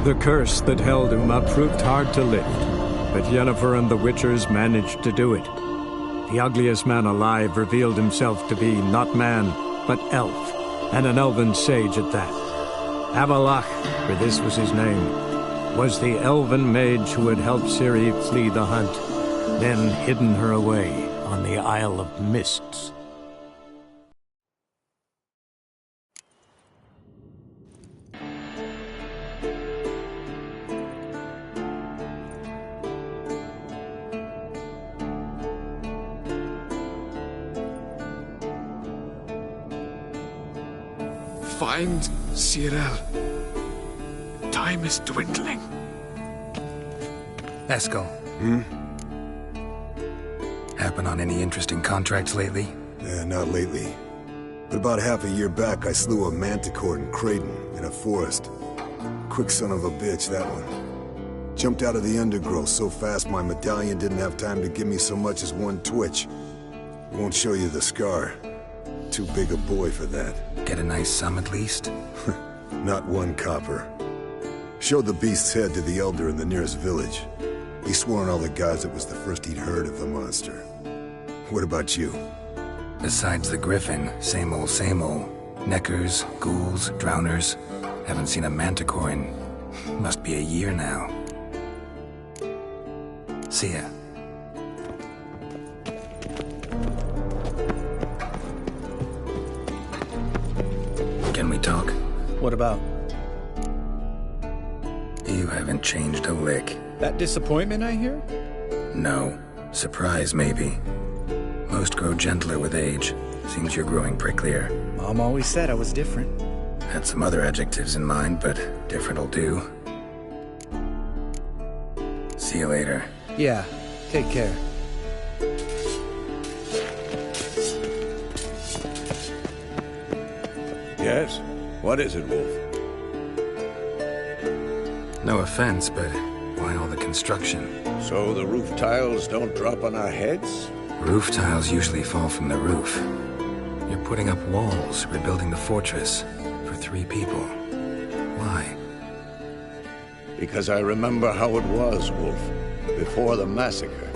The curse that held him up proved hard to lift, but Yennefer and the Witchers managed to do it. The ugliest man alive revealed himself to be not man, but elf, and an elven sage at that. Avalach, for this was his name, was the elven mage who had helped Ciri flee the hunt, then hidden her away on the Isle of Mists. Find Cyril. Time is dwindling. Eskel. Happen on any interesting contracts lately? Yeah, not lately. But about half a year back, I slew a manticore in Creighton, in a forest. Quick son of a bitch, that one. Jumped out of the undergrowth so fast my medallion didn't have time to give me so much as one twitch. Won't show you the scar. Too big a boy for that. Get a nice sum at least? Not one copper. Showed the beast's head to the elder in the nearest village. He swore on all the gods it was the first he'd heard of the monster. What about you? Besides the griffin, same old, same old. Neckers, ghouls, drowners. Haven't seen a manticore in... must be a year now. See ya. Can we talk? What about? You haven't changed a lick. That disappointment I hear? No. Surprise, maybe. Most grow gentler with age. Seems you're growing pricklier. Mom always said I was different. Had some other adjectives in mind, but different'll do. See you later. Yeah, take care. Yes? What is it, Wolf? No offense, but why all the construction? So the roof tiles don't drop on our heads? Roof tiles usually fall from the roof. You're putting up walls, rebuilding the fortress. For 3 people. Why? Because I remember how it was, Wolf. Before the massacre.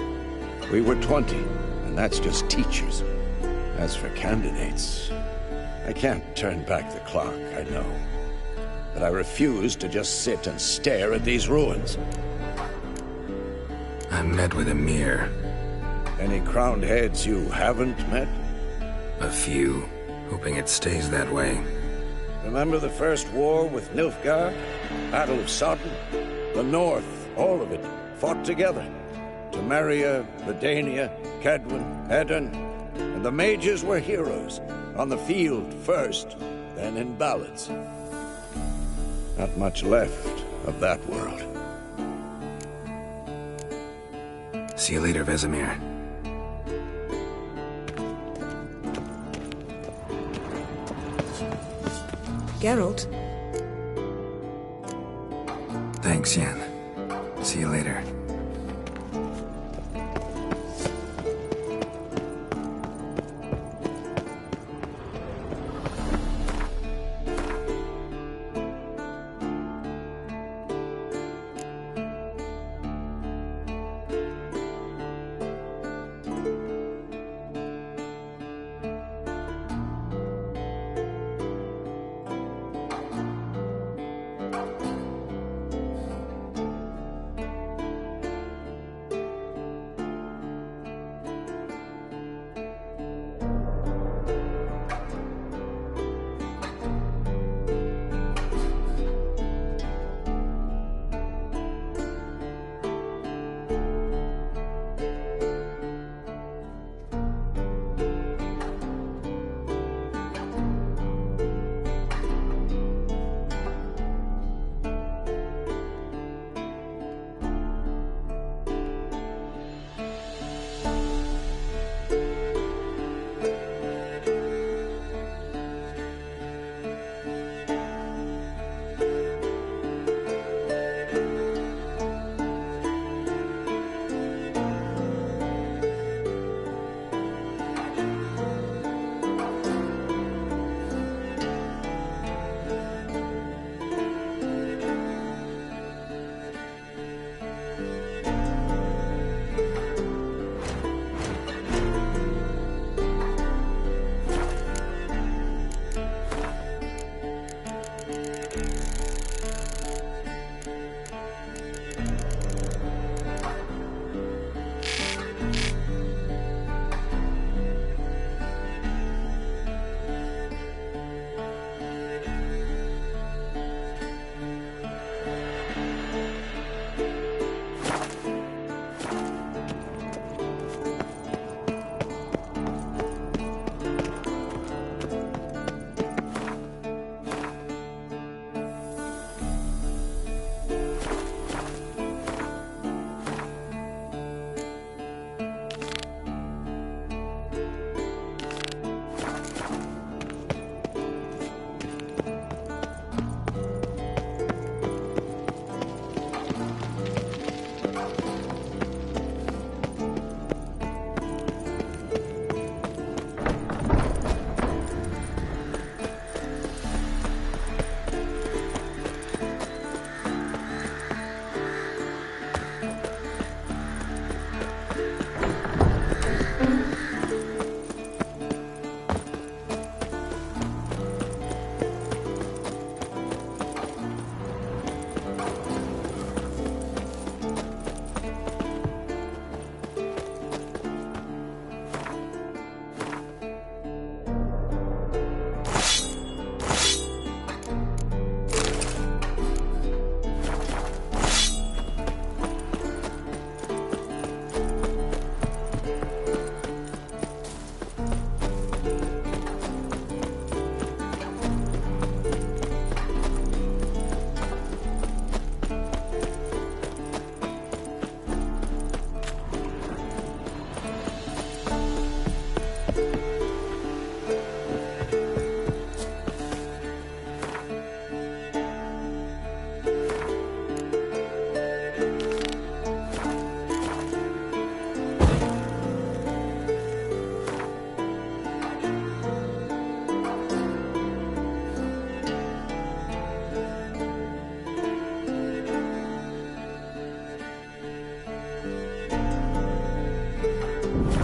We were 20, and that's just teachers. As for candidates... I can't turn back the clock, I know. But I refuse to just sit and stare at these ruins. I met with Emir. Any crowned heads you haven't met? A few. Hoping it stays that way. Remember the first war with Nilfgaard? Battle of Sodden? The North, all of it, fought together. Temeria, Redania, Kedwen, Edirn. And the mages were heroes. On the field first, then in ballads. Not much left of that world. See you later, Vesemir. Geralt? Thanks, Yen. See you later.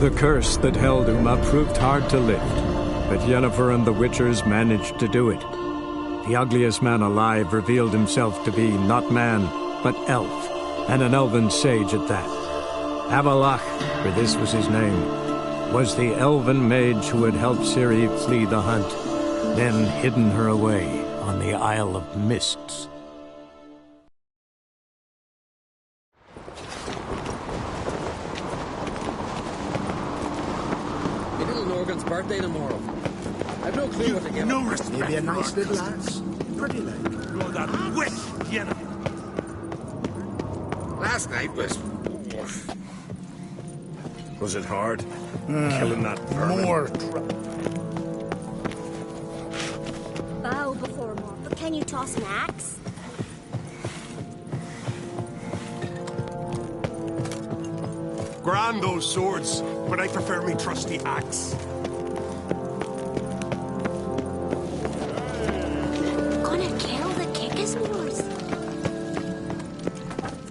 The curse that held Uma proved hard to lift, but Yennefer and the Witchers managed to do it. The ugliest man alive revealed himself to be not man, but elf, and an elven sage at that. Avalach, for this was his name, was the elven mage who had helped Ciri flee the hunt, then hidden her away on the Isle of Mists. My little Norgan's birthday tomorrow. I've no clue what to give him. Maybe a nice little ass. Pretty like. You're that witch, Yennefer. Last night was... Was it hard? Killing that vermin? More Bow before more, but can you toss an axe? Grand those swords, but I prefer me trusty axe. Gonna kill the Kickasmores.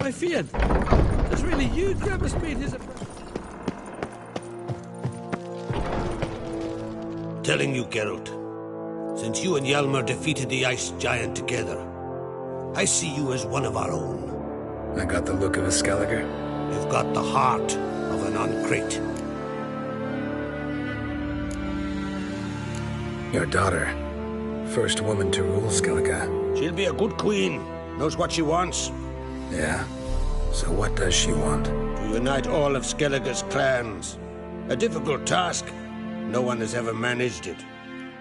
I feared. It's really you, Grandpa Speed, is it? Telling you, Geralt, since you and Hjalmar defeated the Ice Giant together, I see you as one of our own. I got the look of a Skelliger. You've got the heart of an Uncrate. Your daughter, first woman to rule Skellige. She'll be a good queen, knows what she wants. Yeah? So what does she want? To unite all of Skellige's clans. A difficult task. No one has ever managed it.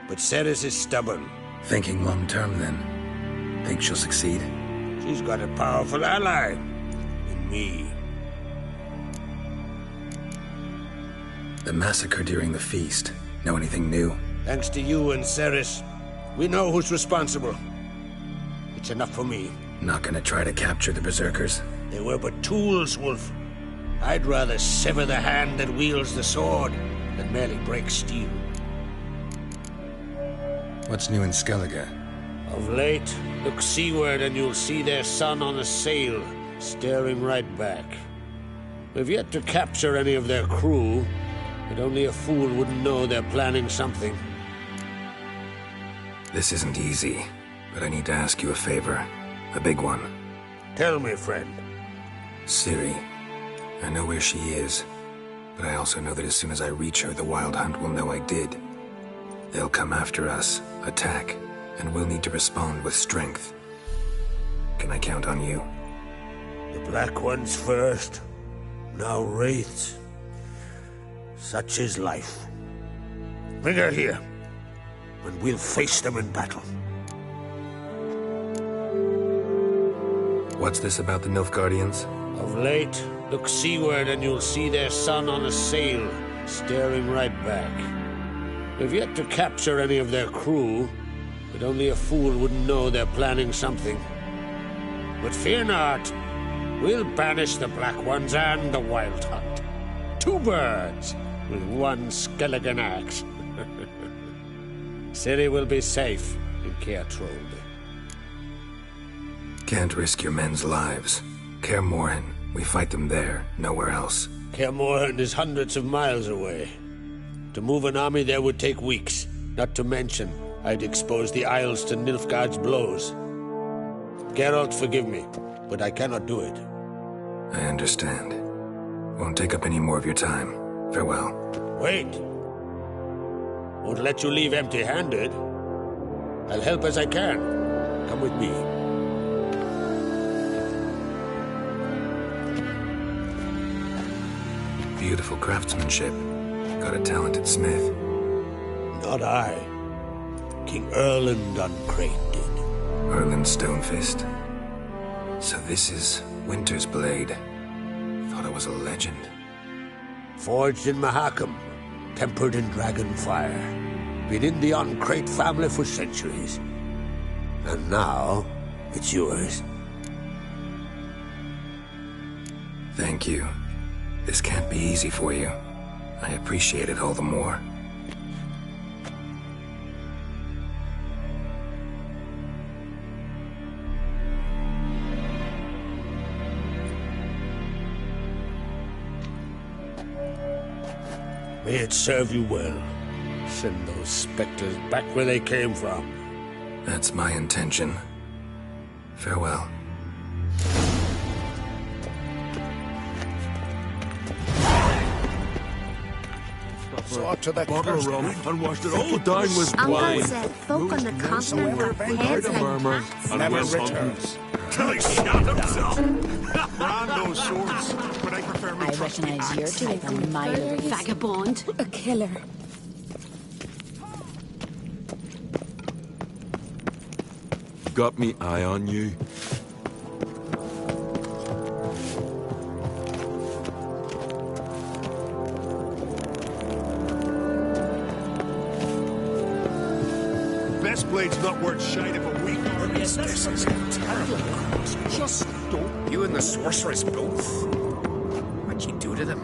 But Ceres is stubborn. Thinking long-term, then. Think she'll succeed? She's got a powerful ally. In me. The massacre during the feast. Know anything new? Thanks to you and Ceres, we know who's responsible. It's enough for me. Not gonna try to capture the Berserkers? They were but tools, Wolf. I'd rather sever the hand that wields the sword than merely break steel. What's new in Skellige? Of late, look seaward and you'll see their sun on a sail, staring right back. We've yet to capture any of their crew, but only a fool wouldn't know they're planning something. This isn't easy, but I need to ask you a favor. A big one. Tell me, friend. Ciri. I know where she is, but I also know that as soon as I reach her, the Wild Hunt will know I did. They'll come after us, attack, and we'll need to respond with strength. Can I count on you? The Black Ones first, now Wraiths. Such is life. Bring her here, and we'll face them in battle. What's this about the Nilfgaardians? Of late, look seaward and you'll see their sun on a sail, staring right back. We've yet to capture any of their crew, but only a fool wouldn't know they're planning something. But fear not, we'll banish the Black Ones and the Wild Hunt. Two birds with one Skelligan axe. Ciri will be safe in Caer Trode. Can't risk your men's lives. Kaer Morhen, we fight them there, nowhere else. Kaer Morhen is hundreds of miles away. To move an army there would take weeks, not to mention I'd expose the Isles to Nilfgaard's blows. Geralt, forgive me, but I cannot do it. I understand. Won't take up any more of your time. Farewell. Wait. Won't let you leave empty-handed. I'll help as I can. Come with me. Beautiful craftsmanship. Got a talented smith. Not I. King Erland Uncrate did. Erland Stonefist. So this is Winter's Blade. Thought it was a legend. Forged in Mahakam, tempered in dragon fire. Been in the Uncrate family for centuries. And now, it's yours. Thank you. This can't be easy for you. I appreciate it all the more. May it serve you well. Send those specters back where they came from. That's my intention. Farewell. Saw to the Bottle of rum and washed it all down with Uncle wine. said folk on the continent have heads like cats. And Never went returns. till he shot himself. Brand those swords, but I prefer me I trusty recognize your axe. type a mile away. Vagabond. A killer. Got me eye on you. Best blade's not worth shite of a week. This is a terrible cross. Just don't. You and the sorceress both. What'd you do to them?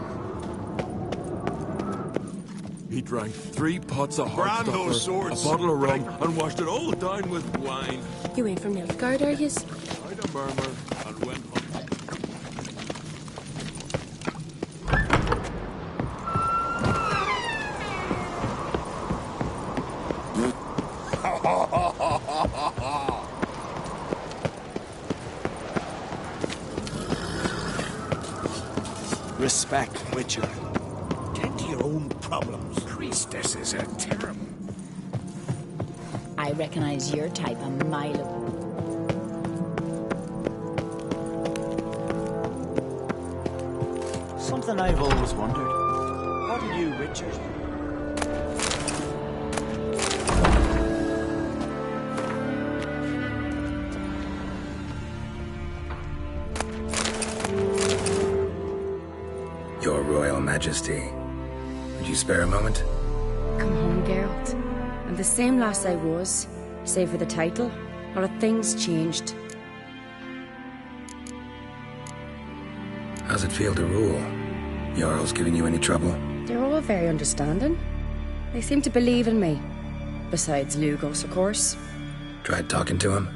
He drank 3 pots of hard Brand those stopper, swords. a bottle of rum, and washed it all down with wine. You ain't from Nilfgaard, are you? I'd a murmur and went home. Respect, Witcher. Tend to your own problems. Priestesses are terrible. I recognize your type a mile away. Something I've always wondered. What do you Witchers do? Your Royal Majesty. Would you spare a moment? Come home, Geralt. I'm the same lass I was, save for the title. A lot of things changed. How's it feel to rule? Jarl's giving you any trouble? They're all very understanding. They seem to believe in me. Besides Lugos, of course. Tried talking to him?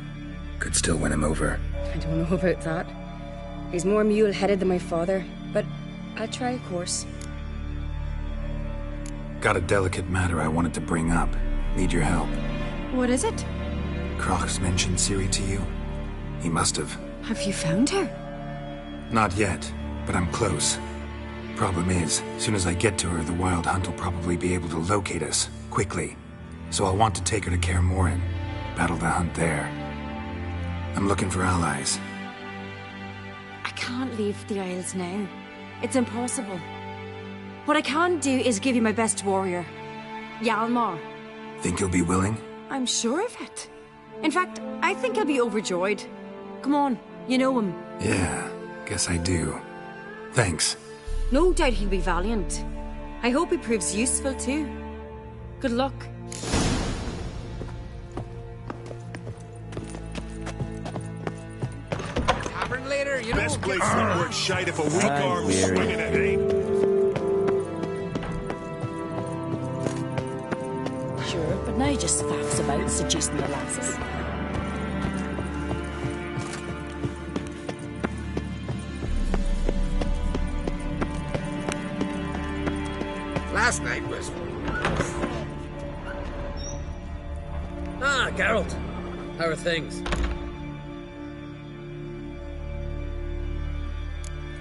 Could still win him over. I don't know about that. He's more mule-headed than my father, but I'll try, of course. Got a delicate matter I wanted to bring up. Need your help. What is it? Croc's mentioned Ciri to you? He must have. Have you found her? Not yet, but I'm close. Problem is, soon as I get to her, the Wild Hunt will probably be able to locate us, quickly. So I'll want to take her to Kaer Morhen. Battle the hunt there. I'm looking for allies. I can't leave the Isles now. It's impossible. What I can do is give you my best warrior, Hjalmar. Think you'll be willing? I'm sure of it. In fact, I think he'll be overjoyed. Come on, you know him. Yeah, guess I do. Thanks. No doubt he'll be valiant. I hope he proves useful too. Good luck. Tavern later, you know. Best blade's not worth shite if a weak arm's swinging at aim. Sure, but now just faffs about seducing the lasses. Last night was... Ah, Geralt. How are things?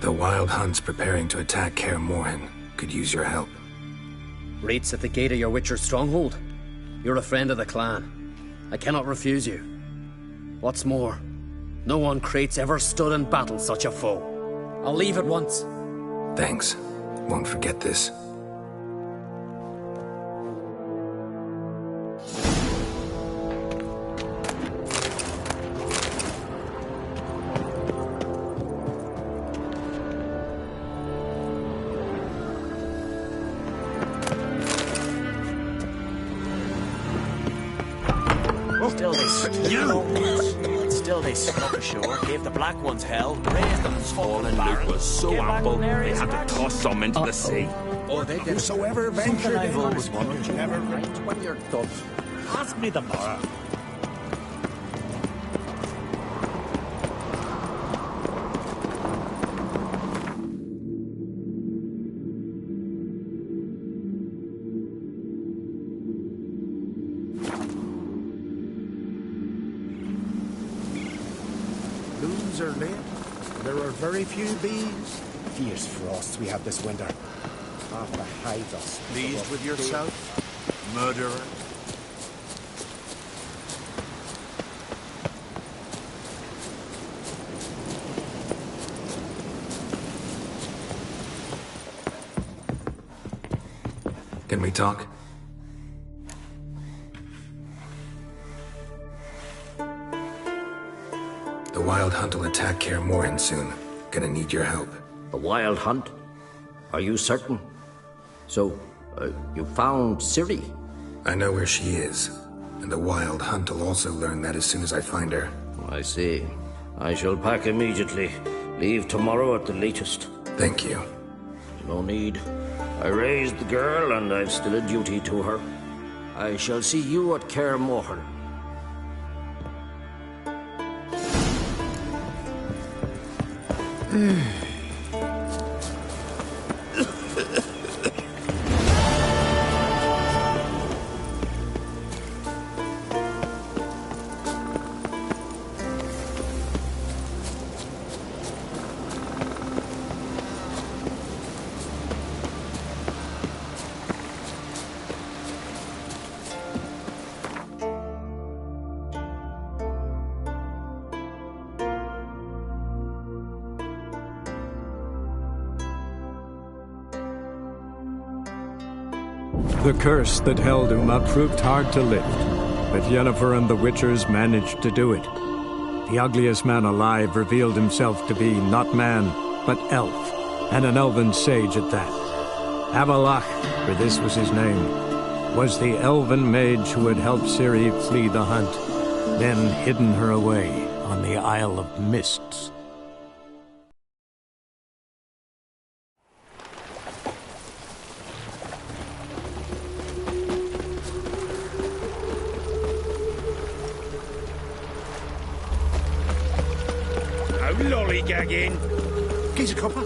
The Wild Hunt's preparing to attack Kaer Morhen. Could use your help. Raid's at the gate of your Witcher's stronghold. You're a friend of the clan. I cannot refuse you. What's more, no one Crate's ever stood in battle such a foe. I'll leave at once. Thanks. Won't forget this. Still they snuck ashore, gave the black ones hell, raised them Fallen Luke was so ample, they had to toss some into the sea. Or they did. Whosoever ventured in I've always on wondered. it, never right when you're done. Ask me the morrow. hives are lit. There are very few bees. Fierce frosts we had this winter. Half the hives are... Pleased with yourself, murderer? Can we talk? The Wild Hunt will attack Kaer Morhen soon. Gonna need your help. A wild hunt? Are you certain? So, you found Ciri? I know where she is, and the Wild Hunt will also learn that as soon as I find her. I see. I shall pack immediately. Leave tomorrow at the latest. Thank you. No need. I raised the girl, and I've still a duty to her. I shall see you at Kaer Morhen. The curse that held Uma proved hard to lift, but Yennefer and the Witchers managed to do it. The ugliest man alive revealed himself to be not man, but elf, and an elven sage at that. Avalach, for this was his name, was the elven mage who had helped Ciri flee the hunt, then hidden her away on the Isle of Mists. Lollygagging. Geezer copper.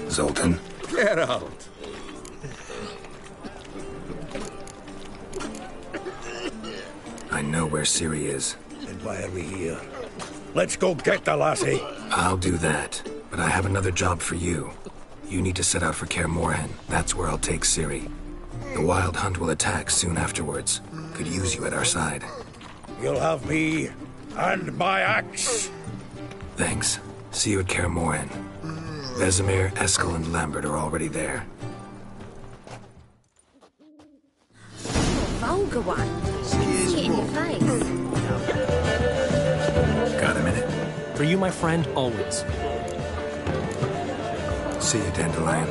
Zoltan. Get out. I know where Ciri is. Then why are we here? Let's go get the lassie. I'll do that, but I have another job for you. You need to set out for Kaer Morhen. That's where I'll take Ciri. The Wild Hunt will attack soon afterwards. Could use you at our side. You'll have me and my axe. Thanks. See you at Kaer Morhen. Vesemir, Eskel, and Lambert are already there. Vulgar one. See it in your face. Got a minute? For you, my friend, always. See you, Dandelion.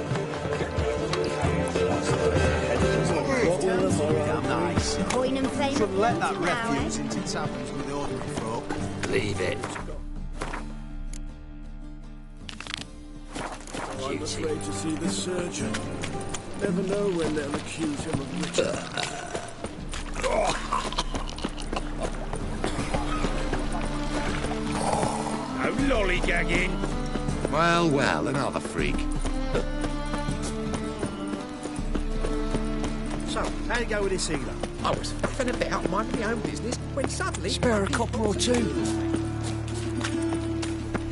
Coin and fame. Shouldn't let that refuse into taverns with the ordinary folk. Leave it. I'm afraid to see the surgeon. Never know when they'll accuse him of witchcraft. No lollygagging. Well, well, another freak. So, how'd it go with this healer? I was faffing about minding my own business when suddenly... Spare a copper or two.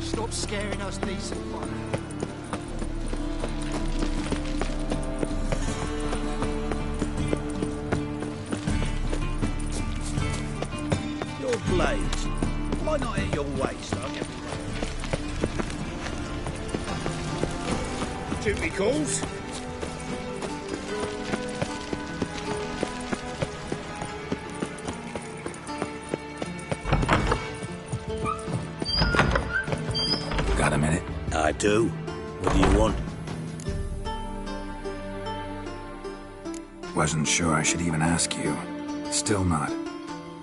Stop scaring us decent fun. Your blades. Why not at your waist? I'll get Duty calls. Got a minute? I do. What do you want? Wasn't sure I should even ask you. Still not.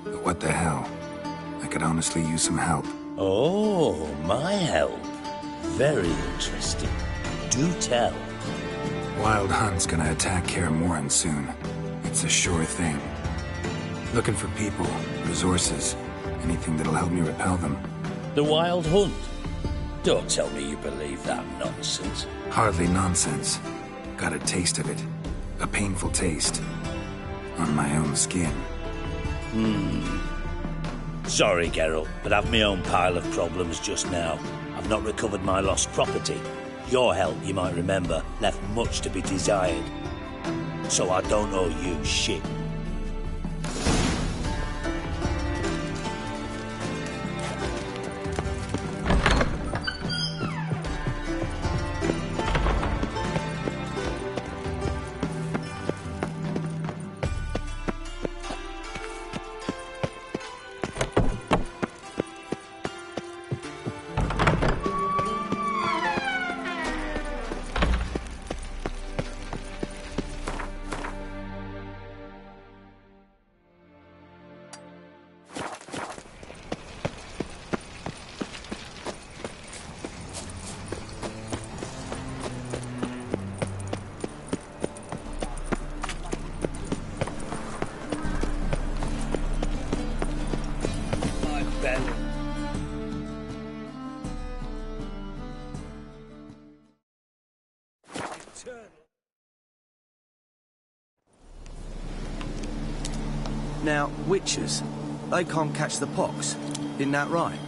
But what the hell? I could honestly use some help. Oh, my help. Very interesting. Do tell. Wild Hunt's gonna attack Kaer Morhen soon. It's a sure thing. Looking for people, resources, anything that'll help me repel them. The Wild Hunt? Don't tell me you believe that nonsense. Hardly nonsense. Got a taste of it. A painful taste. on my own skin. Sorry, Geralt, but I've my own pile of problems just now. I've not recovered my lost property. Your help, you might remember, left much to be desired. So I don't owe you shit. Now, witches, they can't catch the pox. Isn't that right?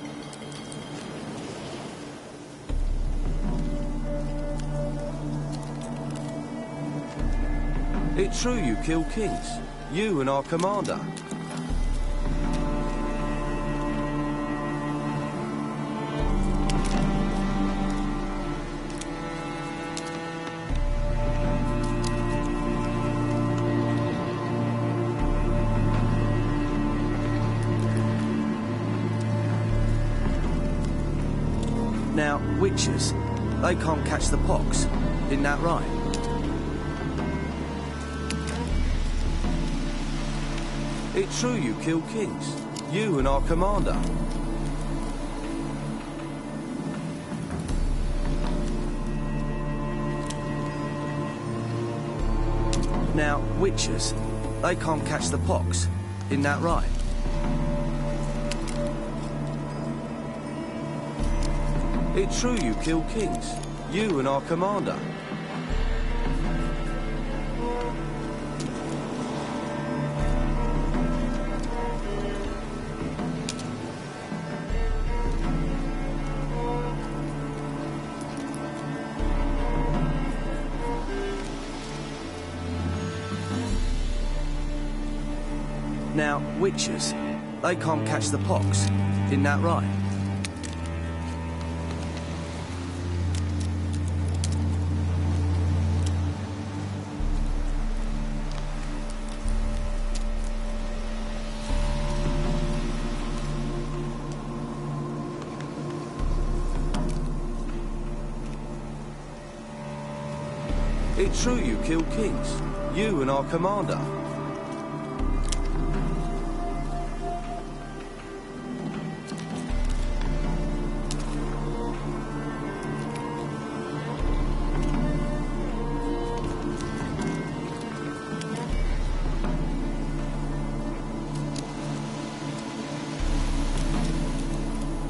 It's true you kill kings. You and our commander. Now, witches, they can't catch the pox. Isn't that right? It's true you kill kings. You and our commander. Now, witches, they can't catch the pox. Isn't that right? It's true you kill kings. You and our commander. Now, witches, they can't catch the pox. Isn't that right? It's true you kill kings. You and our commander.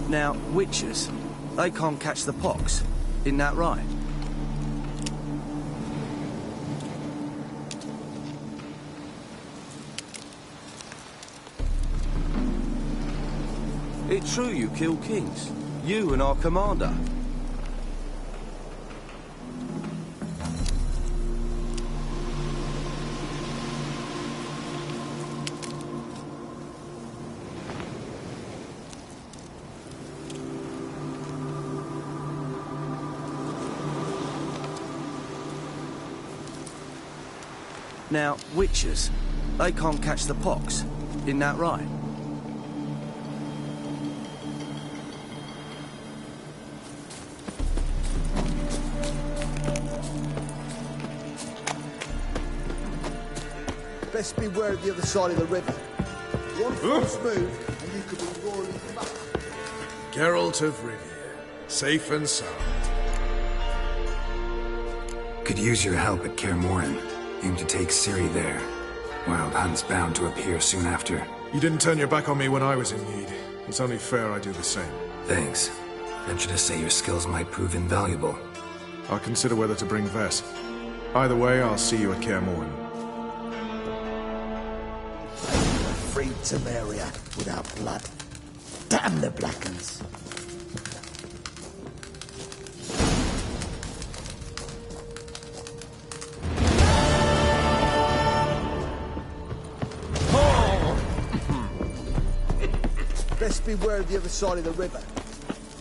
Now, witches, they can't catch the pox. Isn't that right? It's true you kill kings. You and our commander. Now, witches, they can't catch the pox. Isn't that right? Best beware of the other side of the river. One false move, and you could be roaring back. Geralt of Rivia, safe and sound. Could use your help at Kaer Morhen. Aim to take Ciri there. Wild Hunt's bound to appear soon after. You didn't turn your back on me when I was in need. It's only fair I do the same. Thanks. Venture to say your skills might prove invaluable. I'll consider whether to bring Vess. Either way, I'll see you at Kaer Morhen. freed Temeria without blood. Damn the Blackens. Best beware of the other side of the river.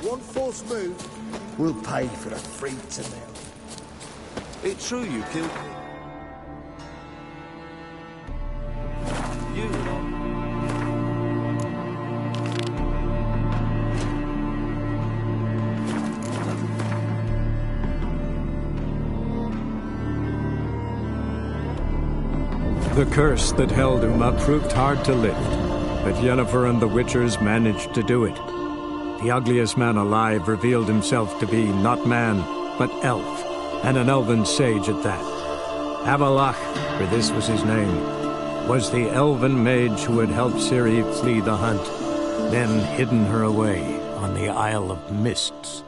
One false move will pay for the freed Temeria. It's true you killed me. You The curse that held Uma proved hard to lift, but Yennefer and the Witchers managed to do it. The ugliest man alive revealed himself to be not man, but elf, and an elven sage at that. Avalach, for this was his name, was the elven mage who had helped Ciri flee the hunt, then hidden her away on the Isle of Mists.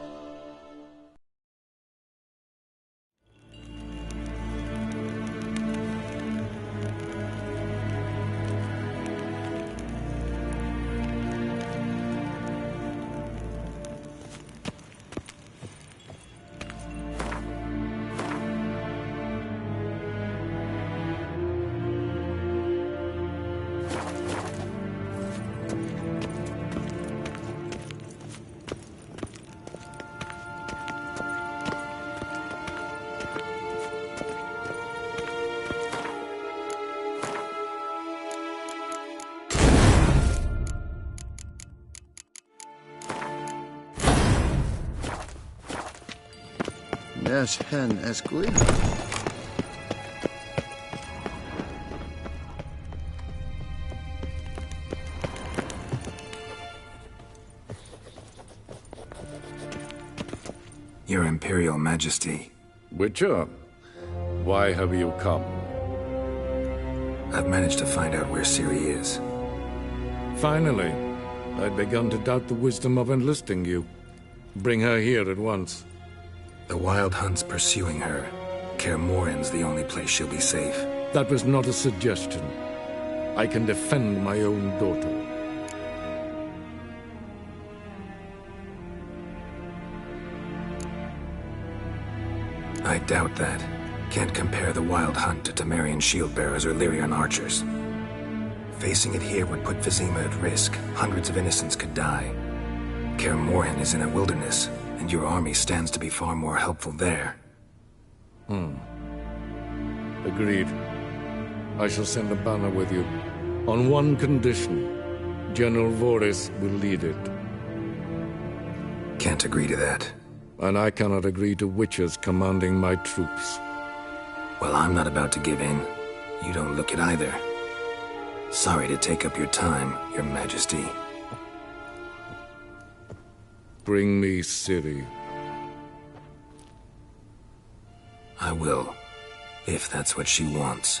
Yes, hen es good. Your Imperial Majesty. Witcher, why have you come? I've managed to find out where Ciri is. Finally. I'd begun to doubt the wisdom of enlisting you. Bring her here at once. The Wild Hunt's pursuing her. Kaer Morhen's the only place she'll be safe. That was not a suggestion. I can defend my own daughter. I doubt that. Can't compare the Wild Hunt to Temerian shield-bearers or Lyrian archers. Facing it here would put Vizima at risk. Hundreds of innocents could die. Kaer Morhen is in a wilderness, and your army stands to be far more helpful there. Agreed. I shall send a banner with you. On one condition. General Voris will lead it. Can't agree to that. And I cannot agree to witches commanding my troops. Well, I'm not about to give in. You don't look it either. Sorry to take up your time, Your Majesty. Bring me Ciri. I will, if that's what she wants.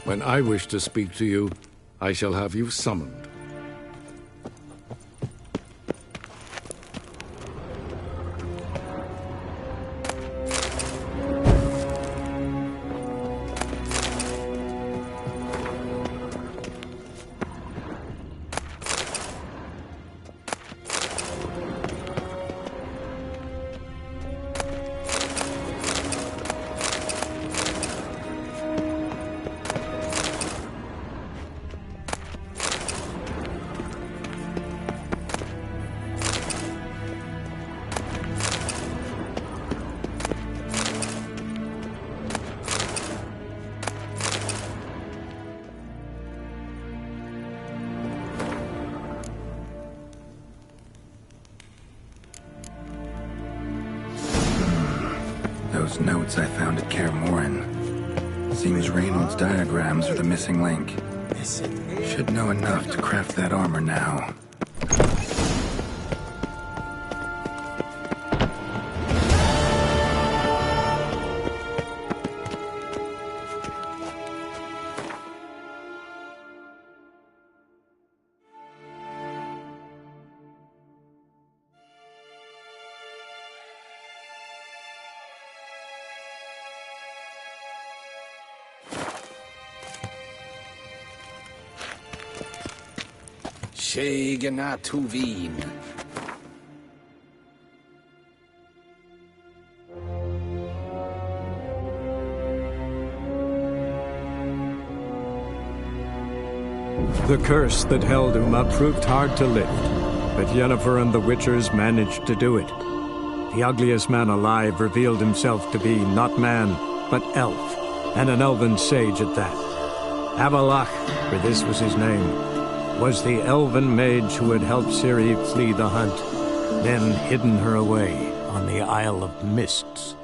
When I wish to speak to you, I shall have you summoned. Those notes I found at Kaer Morhen. Seems Reynolds' diagrams are the missing link. Should know enough to craft that armor now. Shegana Tuvin. The curse that held Uma proved hard to lift, but Yennefer and the Witchers managed to do it. The ugliest man alive revealed himself to be not man, but elf, and an elven sage at that. Avalach, for this was his name, was the elven mage who had helped Ciri flee the hunt, then hidden her away on the Isle of Mists.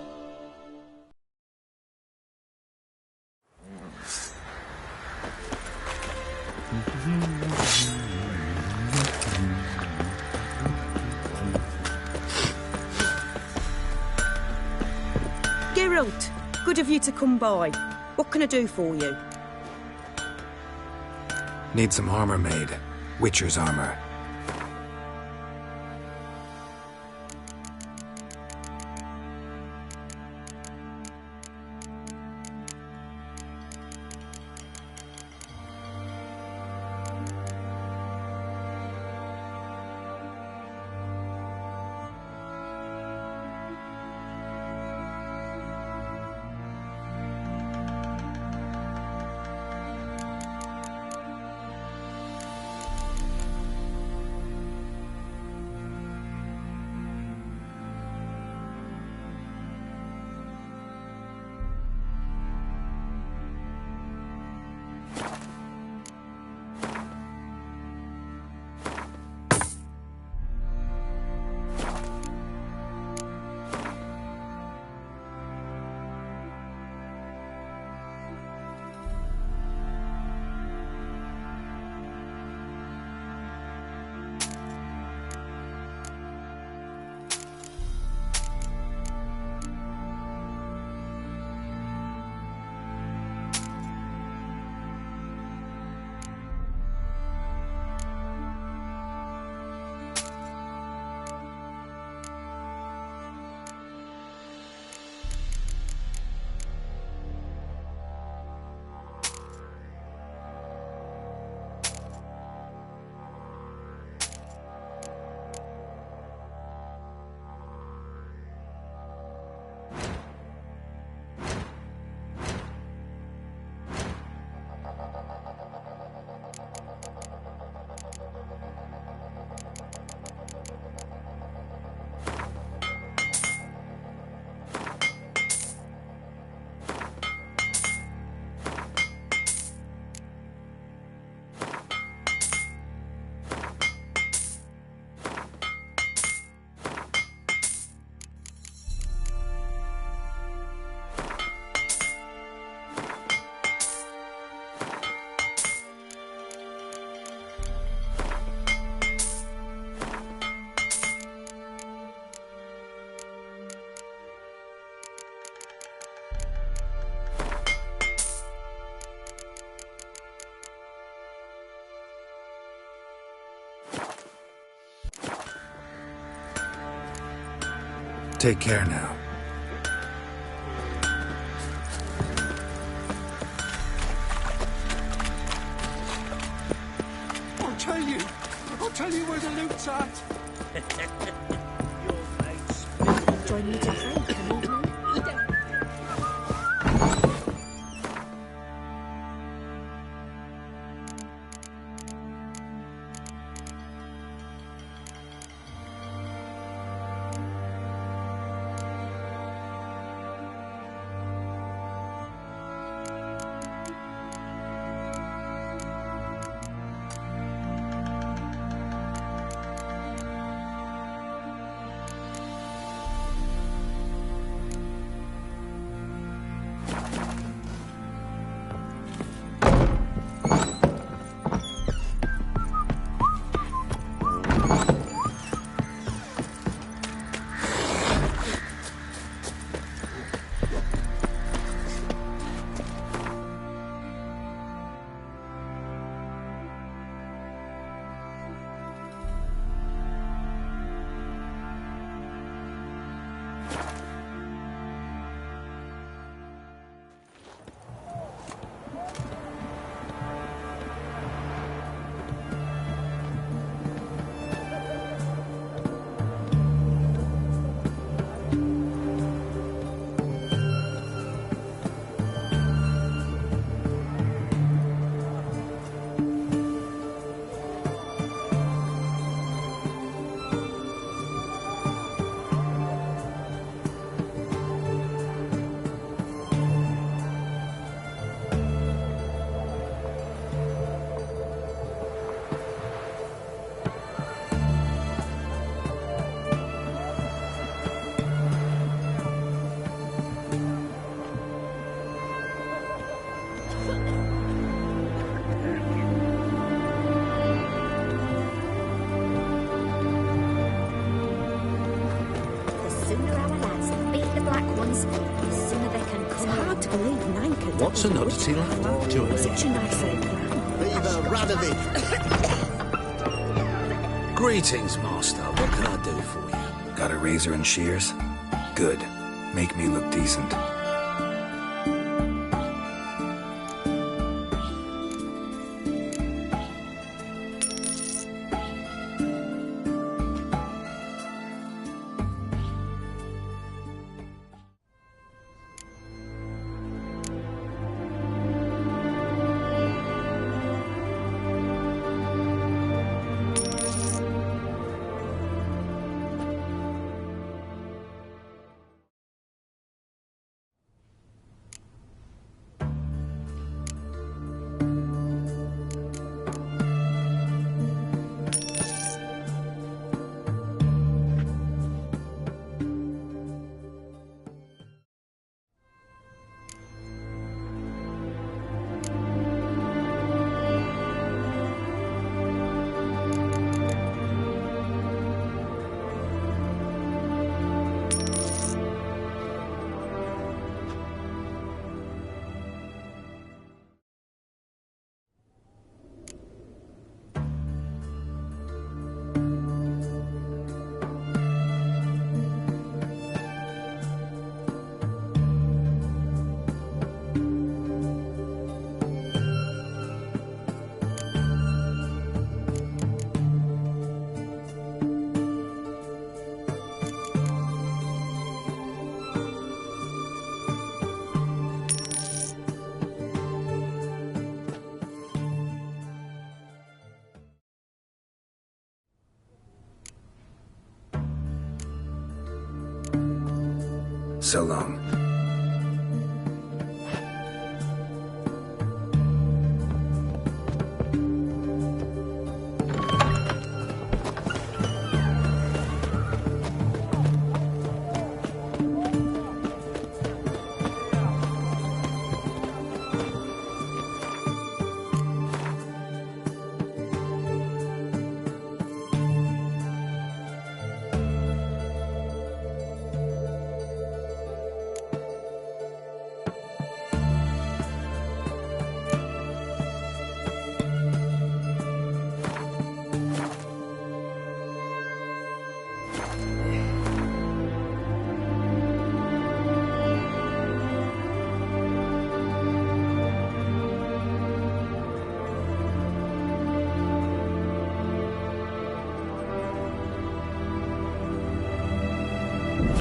Geralt, good of you to come by. What can I do for you? Need some armor made. Witcher's armor. Take care now. I'll tell you where the loot's at. Join me to drink an evening. please. The sooner they can come. It's hard to believe Nanka. What's an oddity like that to a Such a nice old man. Viva Radovid! Greetings, Master. What can I do for you? Got a razor and shears? Good. Make me look decent. So long.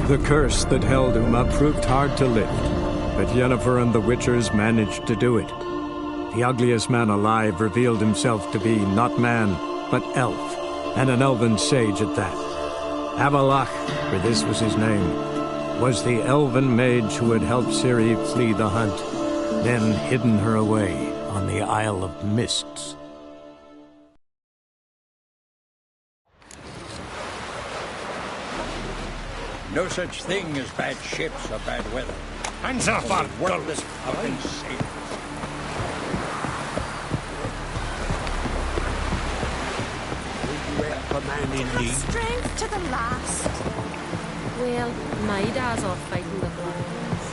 The curse that held Uma proved hard to lift, but Yennefer and the Witchers managed to do it. The ugliest man alive revealed himself to be not man, but elf, and an elven sage at that. Avalach, for this was his name, was the elven mage who had helped Ciri flee the hunt, then hidden her away on the Isle of Mists. No such thing as bad ships or bad weather. Hands off our worthless fucking sailors. Man in need. Strength to the last. Well, my dad's off fighting the Black Ones.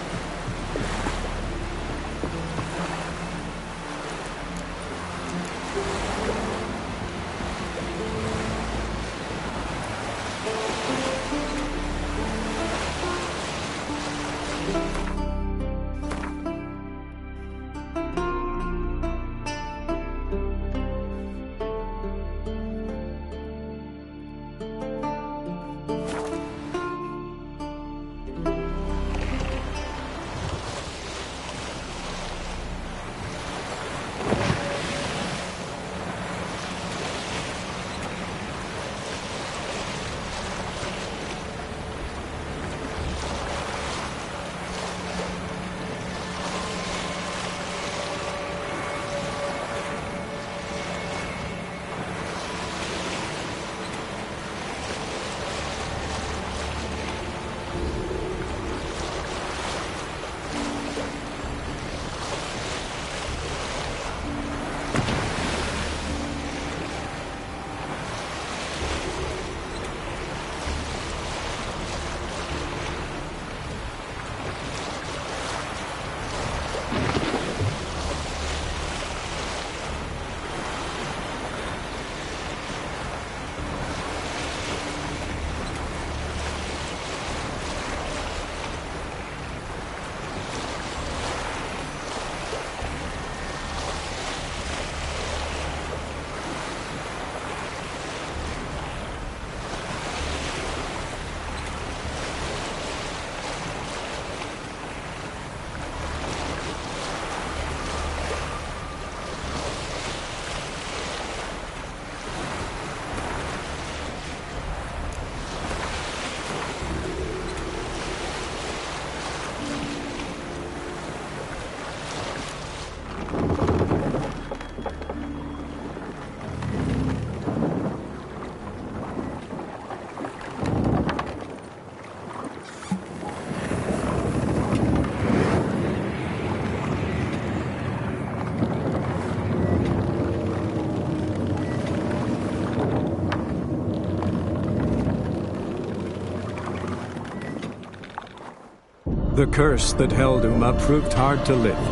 The curse that held Uma proved hard to lift,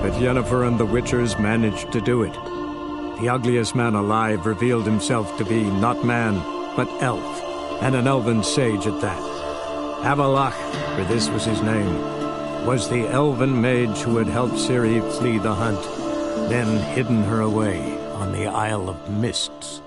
but Yennefer and the Witchers managed to do it. The ugliest man alive revealed himself to be not man, but elf, and an elven sage at that. Avalach, for this was his name, was the elven mage who had helped Ciri flee the hunt, then hidden her away on the Isle of Mists.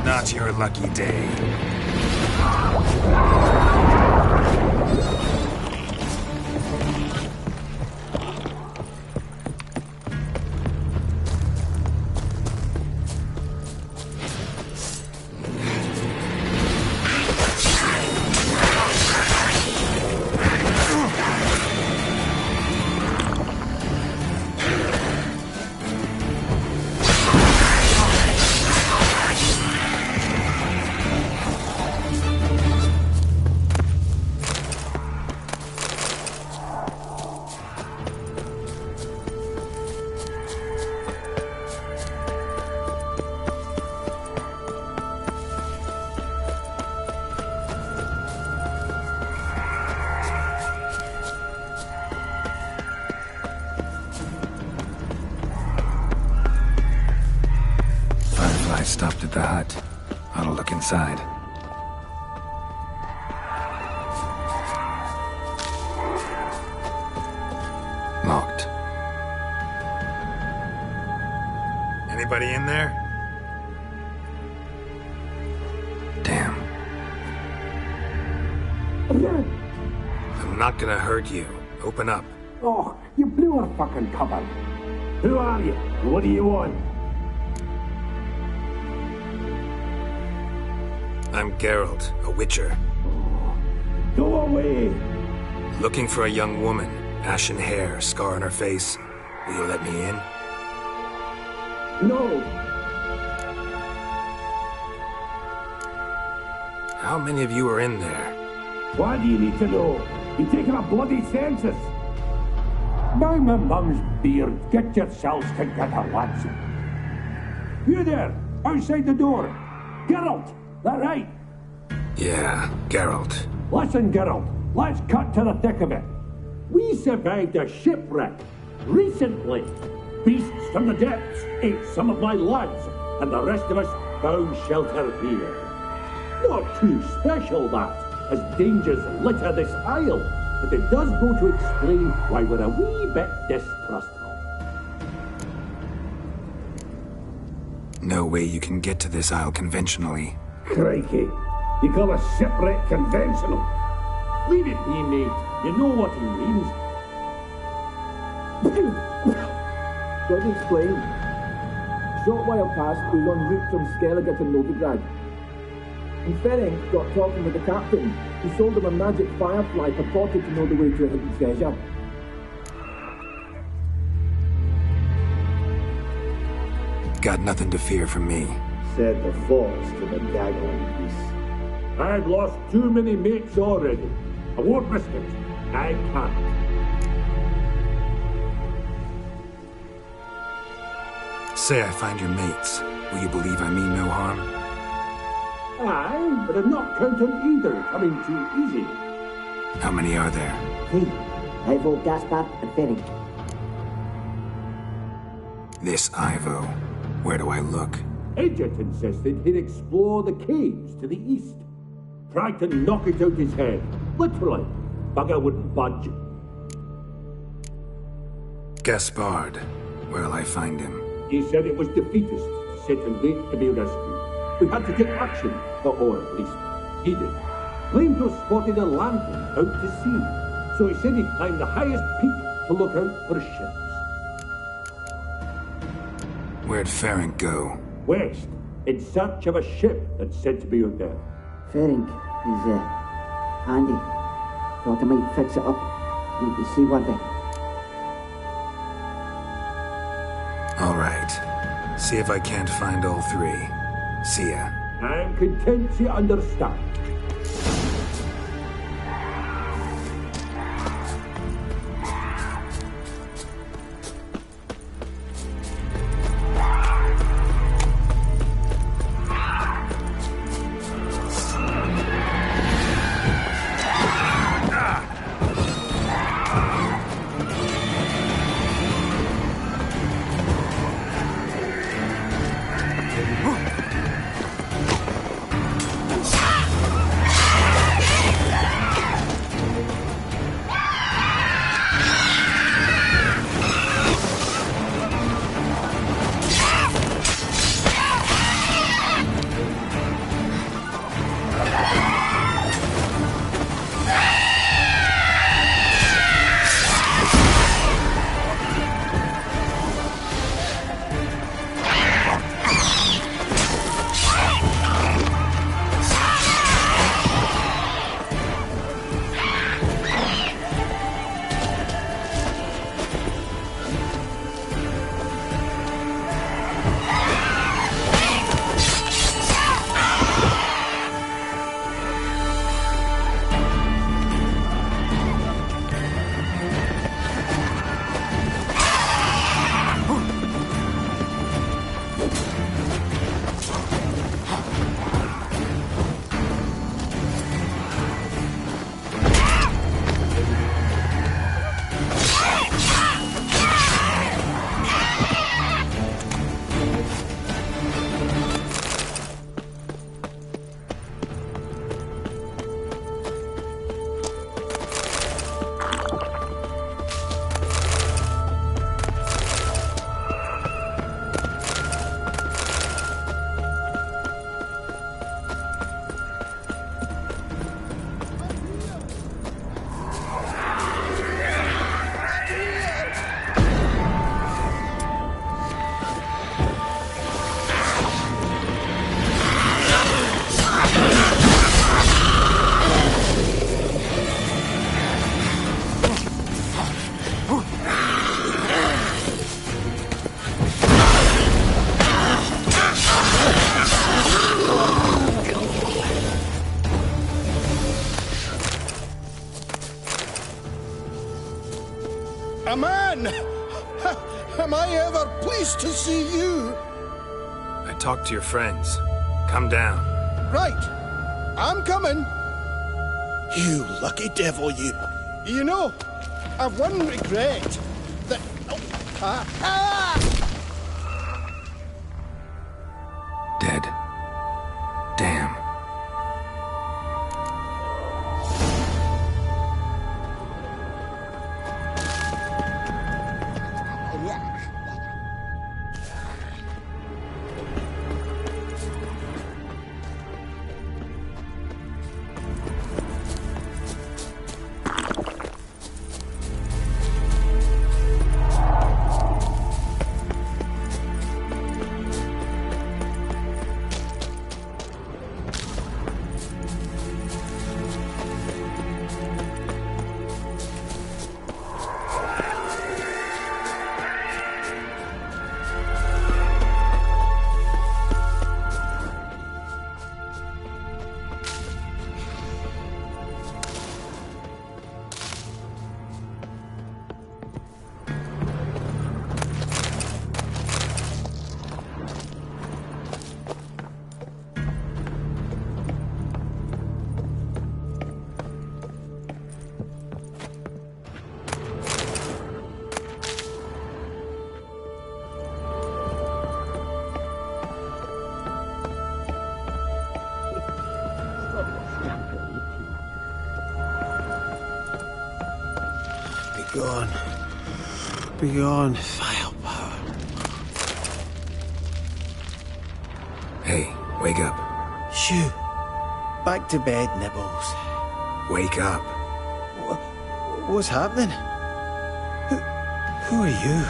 Not your lucky day. Stopped at the hut. I'll look inside. Locked. Anybody in there? Damn. I'm not gonna hurt you. Open up. Oh, you blew our fucking cover. Who are you? What do you want? I'm Geralt, a witcher. Go away! Looking for a young woman. Ashen hair, scar on her face. Will you let me in? No! How many of you are in there? Why do you need to know? You're taking a bloody census! By my mum's beard, get yourselves together, lads. You there, outside the door. Geralt, that right? Yeah, Geralt. Listen, Geralt, let's cut to the thick of it. We survived a shipwreck recently. Beasts from the depths ate some of my lads, and the rest of us found shelter here. Not too special, that, as dangers litter this isle, but it does go to explain why we're a wee bit distrustful. No way you can get to this isle conventionally. Crikey, you call a shipwreck conventional? Leave it be, mate. You know what he means. Let me explain. A short while past, we were en route from Skellige to Novigrad. And Ferenc got talking with the captain, who sold him a magic firefly purported to know the way to a hidden treasure. Got nothing to fear from me. Said the fox to the gaggling beast. I've lost too many mates already. I won't risk it. I can't. Say I find your mates. Will you believe I mean no harm? Aye, but I'm not counting either coming too easy. How many are there? 3. Ivo, Gaspar, and Ferenc. This Ivo. Where do I look? Edget insisted he'd explore the caves to the east. Tried to knock it out his head. Literally. Bugger wouldn't budge. Gaspard. Where'll I find him? He said it was defeatist to sit and wait to be rescued. We had to take action, or at least he did. Claimed to have spotted a lantern out to sea, so he said he'd climb the highest peak to look out for ships. Where'd Ferenc go? West, in search of a ship that's said to be out there. Ferenc is, handy. Thought I might fix it up. Make you seaworthy. All right. See if I can't find all 3. See ya. I'm content you understand. A man! Am I ever pleased to see you? I talked to your friends. Come down. Right. I'm coming. You lucky devil, you. You know, I've one regret. That... Dead. Damn. Begone. Begone, vile power. Hey, wake up. Shoo. Back to bed, Nibbles. Wake up. What's happening? Who are you?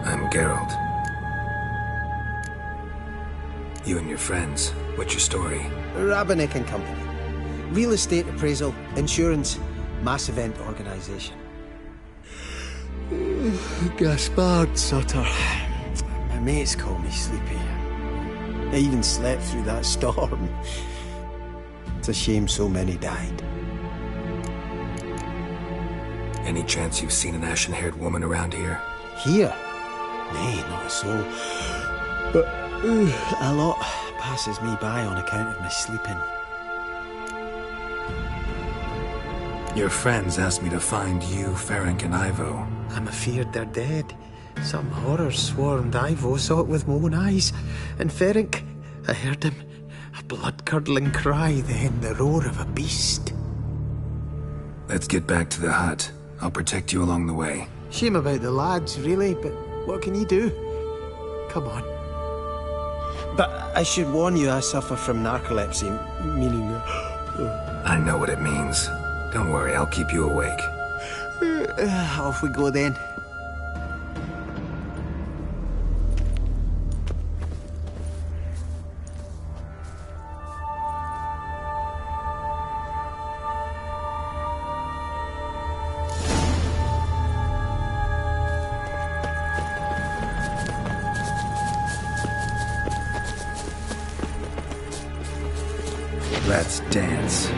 I'm Geralt. You and your friends. What's your story? Rabbinick and Company. Real estate appraisal, insurance, mass event organisation. Gaspard Sutter. My mates call me Sleepy. I even slept through that storm. It's a shame so many died. Any chance you've seen an ashen-haired woman around here? Here? Nay, not a soul. But a lot passes me by on account of my sleeping. Your friends asked me to find you, Ferenc, and Ivo. I'm afeard they're dead. Some horror swarmed Ivo, saw it with my own eyes. And Ferenc, I heard him. A blood-curdling cry, then the roar of a beast. Let's get back to the hut. I'll protect you along the way. Shame about the lads, really, but what can you do? Come on. But I should warn you, I suffer from narcolepsy, meaning... I know what it means. Don't worry, I'll keep you awake. Off we go then. Let's dance.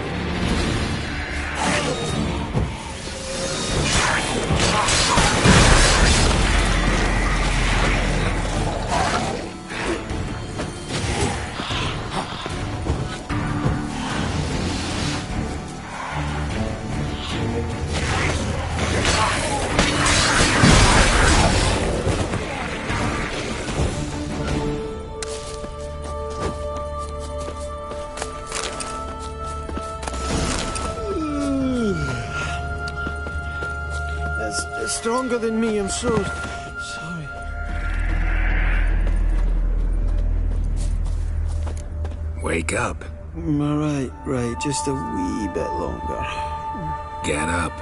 It's stronger than me, I'm so sorry. Wake up. Right, just a wee bit longer. Get up.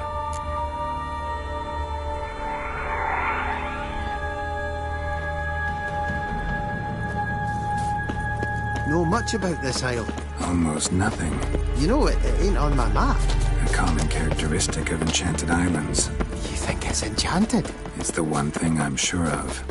Know much about this isle? Almost nothing. You know, it ain't on my map. A common characteristic of enchanted islands. You think it's enchanted? It's the one thing I'm sure of.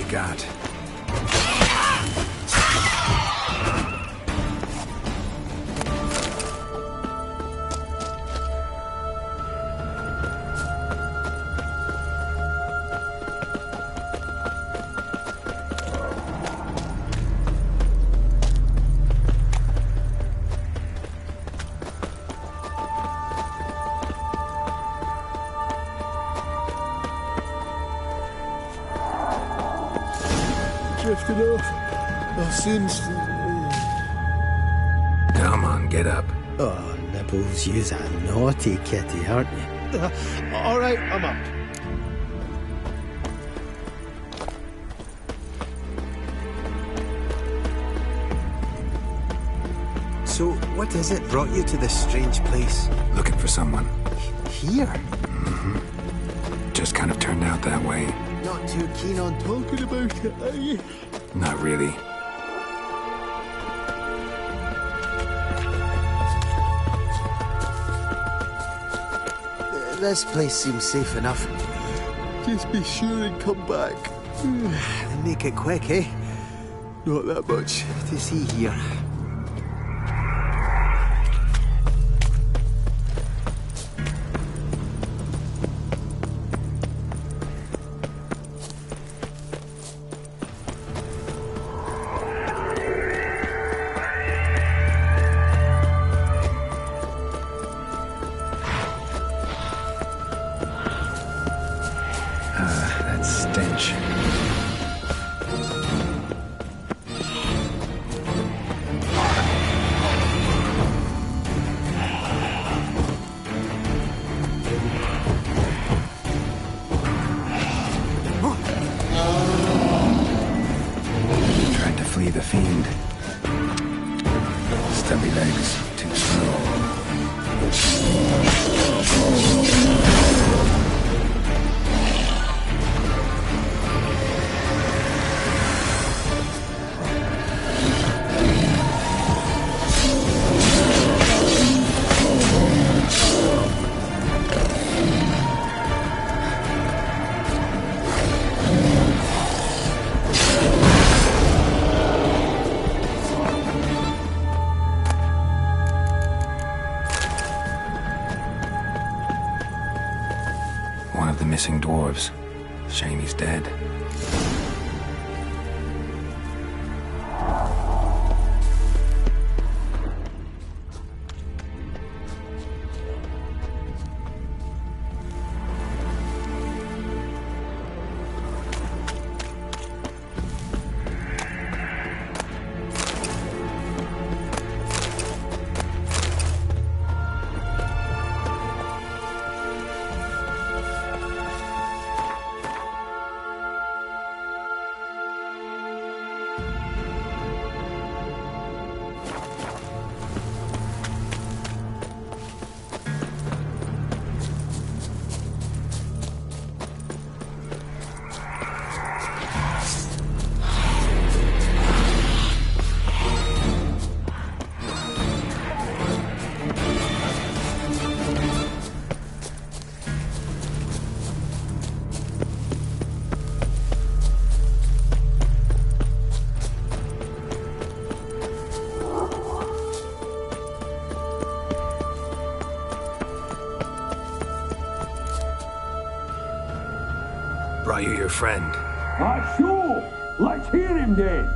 you got? Drifting off. Our sins. Come on, get up. Oh, Nibbles, you's a naughty kitty, aren't you? All right, I'm up. So, what is it brought you to this strange place? Looking for someone. Here? Just kind of turned out that way. Not too keen on talking about it, are you? Not really. This place seems safe enough. Just be sure and come back. And make it quick, eh? Not that much to see here. That stench. Tried to flee the fiend. Stubby legs, too slow. One of the missing dwarves. Shame he's dead. Brought you your friend. Sure. Let's hear him then.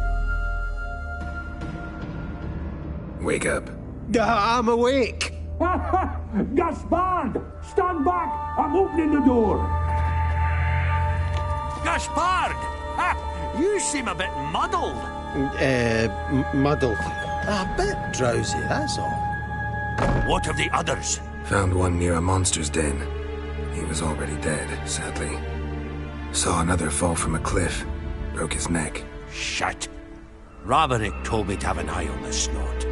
Wake up. I'm awake. Gaspard! Stand back! I'm opening the door. Gaspard! You seem a bit muddled. Muddled. A bit drowsy, that's all. What of the others? Found one near a monster's den. He was already dead, sadly. Saw another fall from a cliff. Broke his neck. Shit. Raverick told me to have an eye on the snot.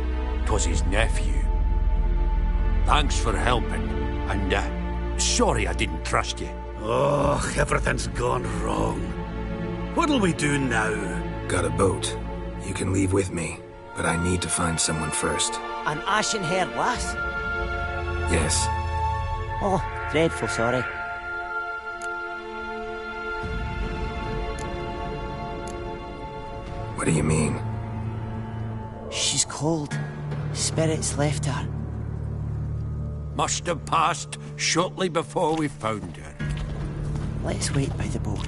'Twas his nephew. Thanks for helping. And, sorry I didn't trust you. Oh, everything's gone wrong. What'll we do now? Got a boat. You can leave with me, but I need to find someone first. An ashen-haired lass? Yes. Oh, dreadful sorry. do you mean? She's cold. Spirits left her. Must have passed shortly before we found her. Let's wait by the boat.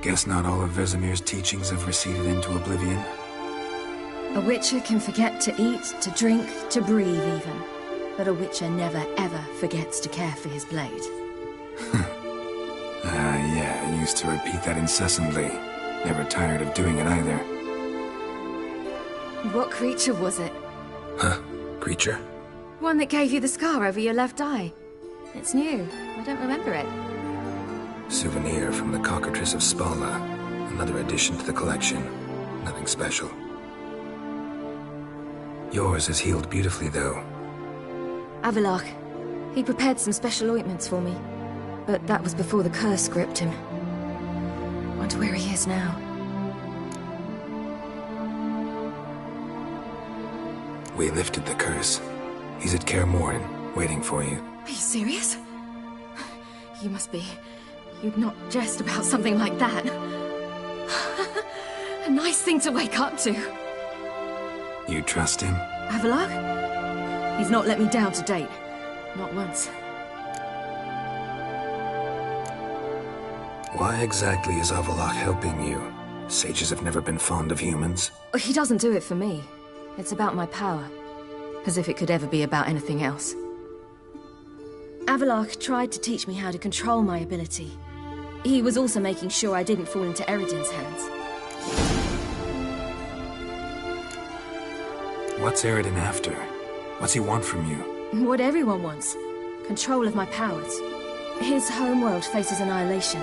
Guess not all of Vesemir's teachings have receded into oblivion. A witcher can forget to eat, to drink, to breathe even. But a witcher never ever forgets to care for his blade. Yeah, I used to repeat that incessantly. Never tired of doing it either. What creature was it? Huh? Creature? One that gave you the scar over your left eye. It's new. I don't remember it. Souvenir from the Cockatrice of Spalna. Another addition to the collection. Nothing special. Yours is healed beautifully, though. Avalok. He prepared some special ointments for me. But that was before the curse gripped him. Wonder where he is now. We lifted the curse. He's at Kaer Morhen, waiting for you. Are you serious? You must be. You'd not jest about something like that. A nice thing to wake up to. You trust him? Avalok? He's not let me down to date. Not once. Why exactly is Avalok helping you? Sages have never been fond of humans. He doesn't do it for me. It's about my power. As if it could ever be about anything else. Avalok tried to teach me how to control my ability. He was also making sure I didn't fall into Eredin's hands. What's Eredin after? What's he want from you? What everyone wants. Control of my powers. His homeworld faces annihilation.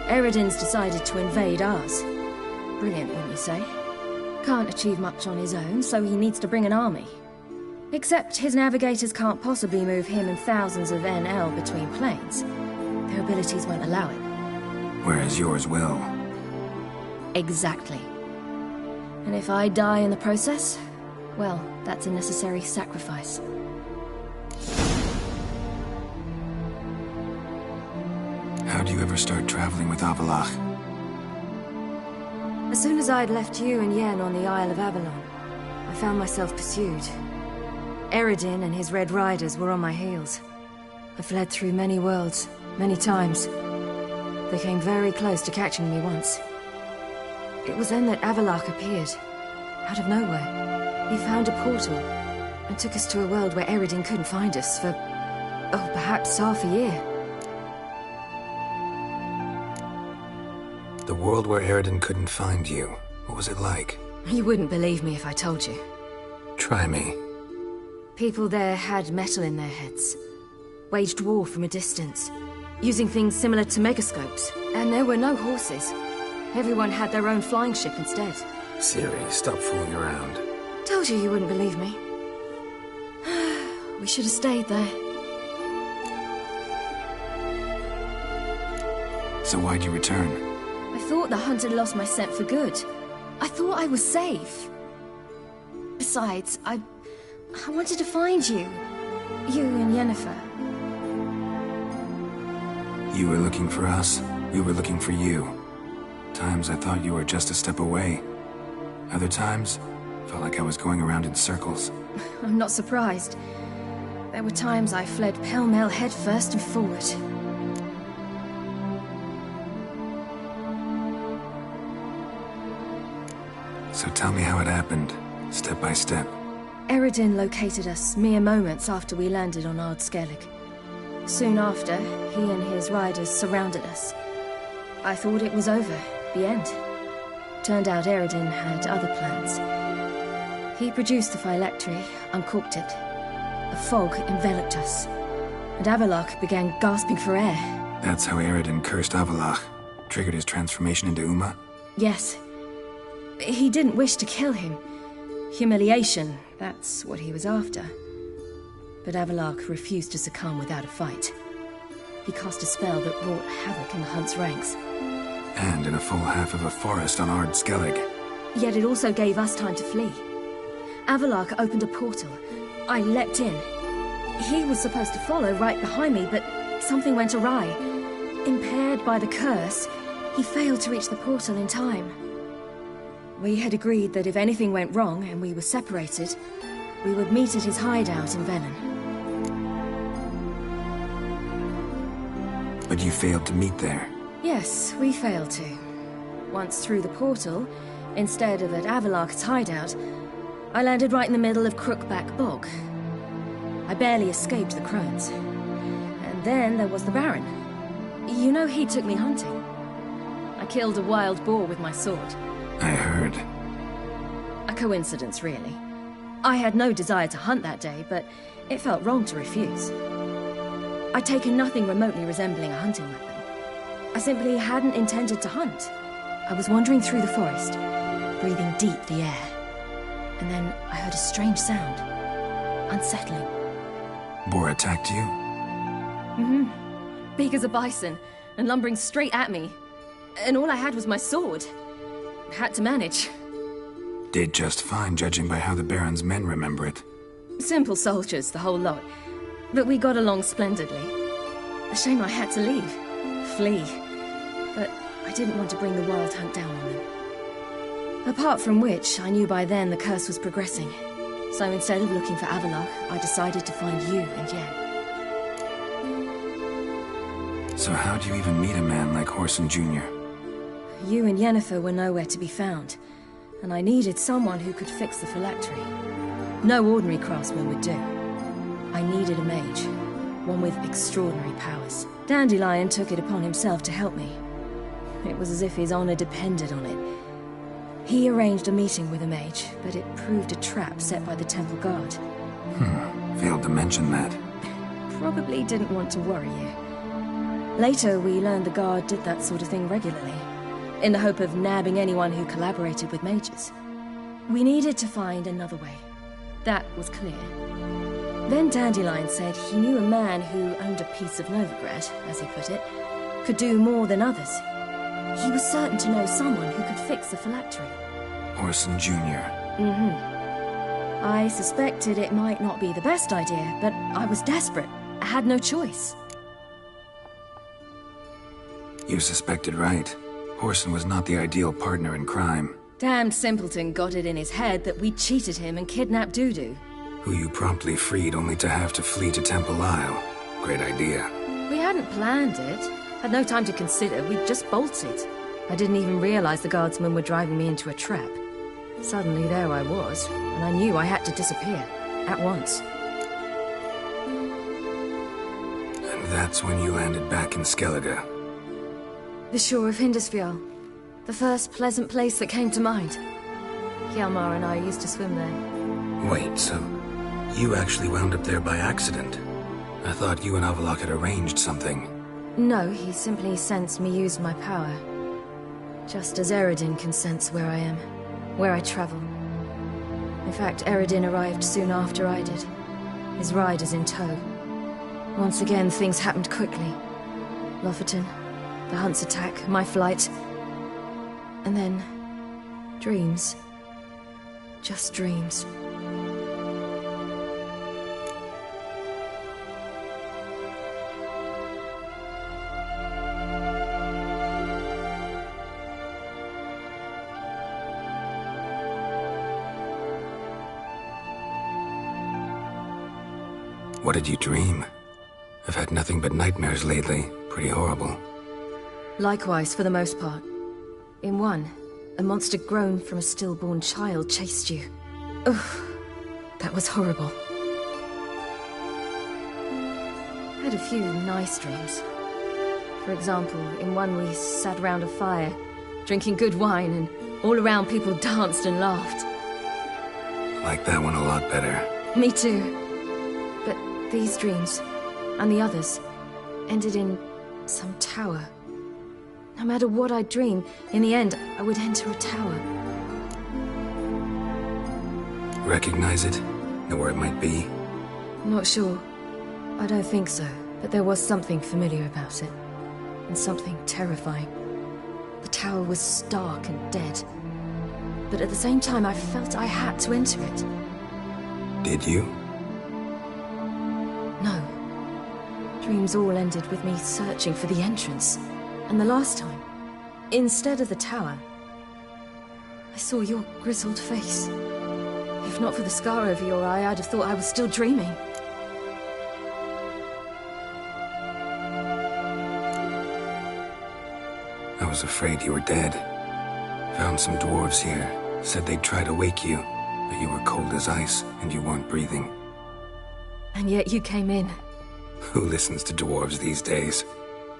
Eredin's decided to invade ours. Brilliant, wouldn't you say? Can't achieve much on his own, so he needs to bring an army. Except his navigators can't possibly move him and thousands of NL between planes. Their abilities won't allow it. whereas yours will. Exactly. And if I die in the process, well, that's a necessary sacrifice. How'd you ever start traveling with Avallac'h? As soon as I'd left you and Yen on the Isle of Avalon, I found myself pursued. Eredin and his Red Riders were on my heels. I fled through many worlds, many times. They came very close to catching me once. It was then that Avallac'h appeared, out of nowhere. He found a portal, and took us to a world where Eredin couldn't find us for, oh, perhaps half a year. The world where Eredin couldn't find you, what was it like? You wouldn't believe me if I told you. Try me. People there had metal in their heads, waged war from a distance, using things similar to megascopes, and there were no horses. Everyone had their own flying ship instead. Ciri, stop fooling around. Told you wouldn't believe me. We should have stayed there. So why'd you return? I thought the hunt had lost my scent for good. I thought I was safe. Besides, I wanted to find you. You and Yennefer. You were looking for us. We were looking for you. Times I thought you were just a step away. Other times, felt like I was going around in circles. I'm not surprised. There were times I fled pell-mell headfirst and forward. So tell me how it happened, step by step. Eredin located us mere moments after we landed on Ard Skellig. Soon after, he and his riders surrounded us. I thought it was over, the end. Turned out Eredin had other plans. He produced the phylactery, uncorked it. A fog enveloped us, and Avallac'h began gasping for air. That's how Eredin cursed Avallac'h, triggered his transformation into Uma? Yes. He didn't wish to kill him. Humiliation, that's what he was after. But Avallac'h refused to succumb without a fight. He cast a spell that wrought havoc in the hunt's ranks. And in a full half of a forest on Ard Skellig. Yet it also gave us time to flee. Avallac'h opened a portal. I leapt in. He was supposed to follow right behind me, but something went awry. Impaired by the curse, he failed to reach the portal in time. We had agreed that if anything went wrong and we were separated, we would meet at his hideout in Velen. But you failed to meet there. Yes, we failed to. Once through the portal, instead of at Avallac'h's hideout, I landed right in the middle of Crookback Bog. I barely escaped the crones. And then there was the Baron. You know he took me hunting. I killed a wild boar with my sword. I heard. A coincidence, really. I had no desire to hunt that day, but it felt wrong to refuse. I'd taken nothing remotely resembling a hunting weapon. I simply hadn't intended to hunt. I was wandering through the forest, breathing deep the air. And then I heard a strange sound. Unsettling. Boar attacked you? Mm-hmm. Big as a bison, and lumbering straight at me. And all I had was my sword. Had to manage. Did just fine, judging by how the Baron's men remember it. Simple soldiers, the whole lot. But we got along splendidly. A shame I had to leave. Flee. But I didn't want to bring the wild hunt down on them. Apart from which, I knew by then the curse was progressing. So instead of looking for Avallac'h, I decided to find you and Yen. So how'd you even meet a man like Whoreson Jr.? You and Yennefer were nowhere to be found, and I needed someone who could fix the phylactery. No ordinary craftsman would do. I needed a mage, one with extraordinary powers. Dandelion took it upon himself to help me. It was as if his honor depended on it. He arranged a meeting with a mage, but it proved a trap set by the temple guard. Failed to mention that. Probably didn't want to worry you. Later, we learned the guard did that sort of thing regularly, in the hope of nabbing anyone who collaborated with mages. We needed to find another way. That was clear. Then Dandelion said he knew a man who owned a piece of Novigrad, as he put it, could do more than others. He was certain to know someone who could fix the phylactery. Orson Jr. I suspected it might not be the best idea, but I was desperate. I had no choice. You suspected right. Orson was not the ideal partner in crime. Damned simpleton got it in his head that we cheated him and kidnapped Dudu. Who you promptly freed only to have to flee to Temple Isle. Great idea. We hadn't planned it. Had no time to consider, we just bolted. I didn't even realize the guardsmen were driving me into a trap. Suddenly there I was, and I knew I had to disappear. At once. And that's when you landed back in Skellige. The shore of Hindisfjall. The first pleasant place that came to mind. Hjalmar and I used to swim there. Wait, so you actually wound up there by accident? I thought you and Avalok had arranged something. No, he simply sensed me use my power. Just as Eredin can sense where I am, where I travel. In fact, Eredin arrived soon after I did. His riders in tow. Once again, things happened quickly. Lofoten, the Hunt's attack, my flight. And then... dreams. Just dreams. What did you dream? I've had nothing but nightmares lately. Pretty horrible. Likewise, for the most part. In one, a monster grown from a stillborn child chased you. Ugh, that was horrible. I had a few nice dreams. For example, in one we sat round a fire, drinking good wine, and all around people danced and laughed. I like that one a lot better. Me too. But these dreams, and the others, ended in some tower. No matter what I dream, in the end, I would enter a tower. Recognize it? Know where it might be? Not sure. I don't think so, but there was something familiar about it. And something terrifying. The tower was stark and dead. But at the same time, I felt I had to enter it. Did you? No. Dreams all ended with me searching for the entrance. And the last time, instead of the tower, I saw your grizzled face. If not for the scar over your eye, I'd have thought I was still dreaming. I was afraid you were dead. Found some dwarves here. Said they'd try to wake you, but you were cold as ice and you weren't breathing. And yet you came in. Who listens to dwarves these days?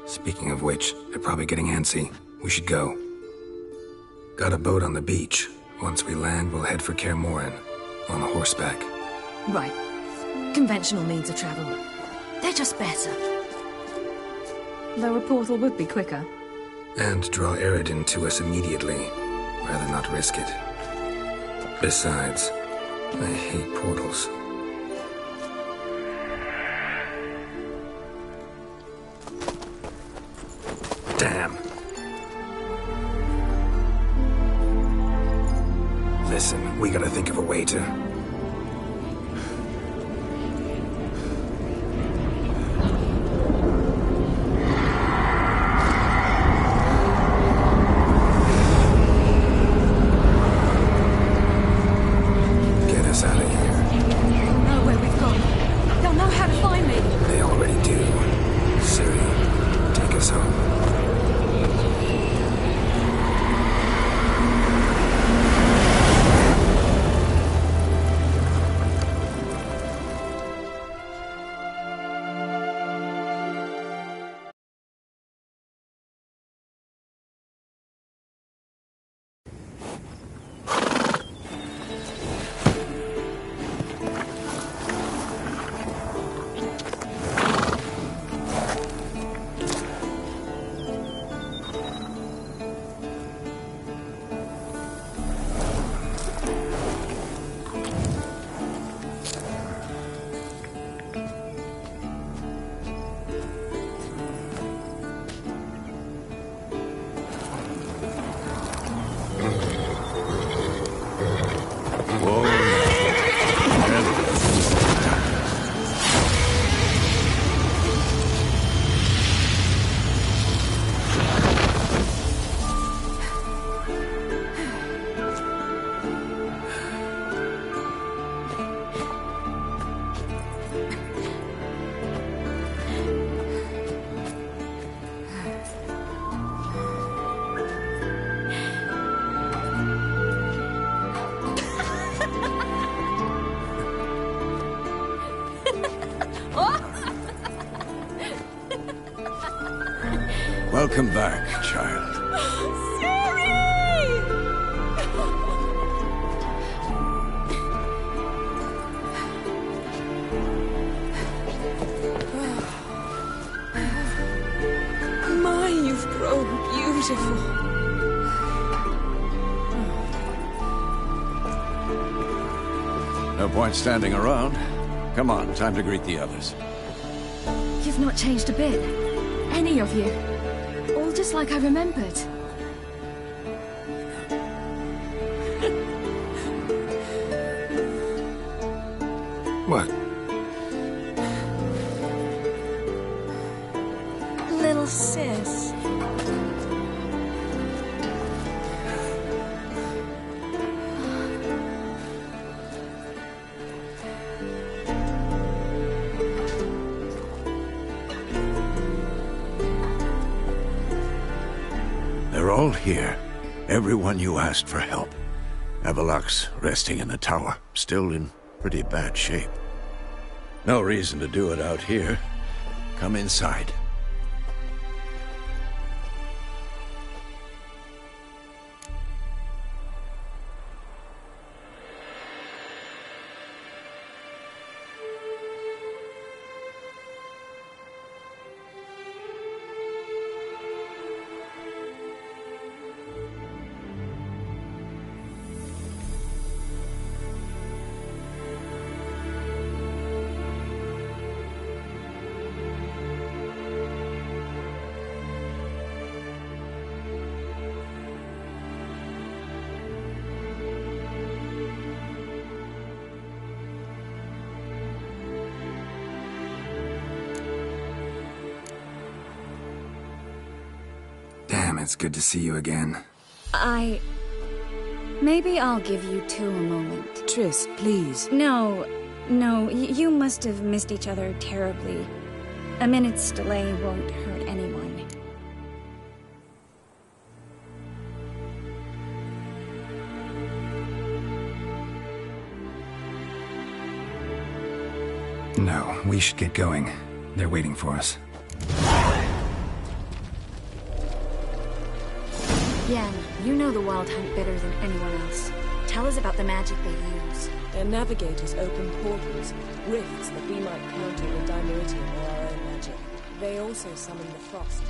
Speaking of which, they're probably getting antsy. We should go. Got a boat on the beach. Once we land, we'll head for Kaer Morhen. On horseback. Right. Conventional means of travel. They're just better. Though a portal would be quicker. And draw Eredin to us immediately. Rather not risk it. Besides, I hate portals. Damn. Listen, we gotta think of a way to... get us out of here. They'll know where we've gone. They'll know how to find me. They already do. Ciri, take us home. Welcome back, child. My, you've grown beautiful. No point standing around. Come on, time to greet the others. You've not changed a bit. Any of you. All just like I remembered. What? Little sis. They're all here. Everyone you asked for help. Avalok's resting in the tower, still in pretty bad shape. No reason to do it out here. Come inside. Damn, it's good to see you again. Maybe I'll give you two a moment. Triss, please. No, you must have missed each other terribly. A minute's delay won't hurt anyone. No, we should get going. They're waiting for us. Yen, you know the Wild Hunt better than anyone else. Tell us about the magic they use. Their navigators open portals, rifts that we might counter with dimeritium or our own magic. They also summon the frost.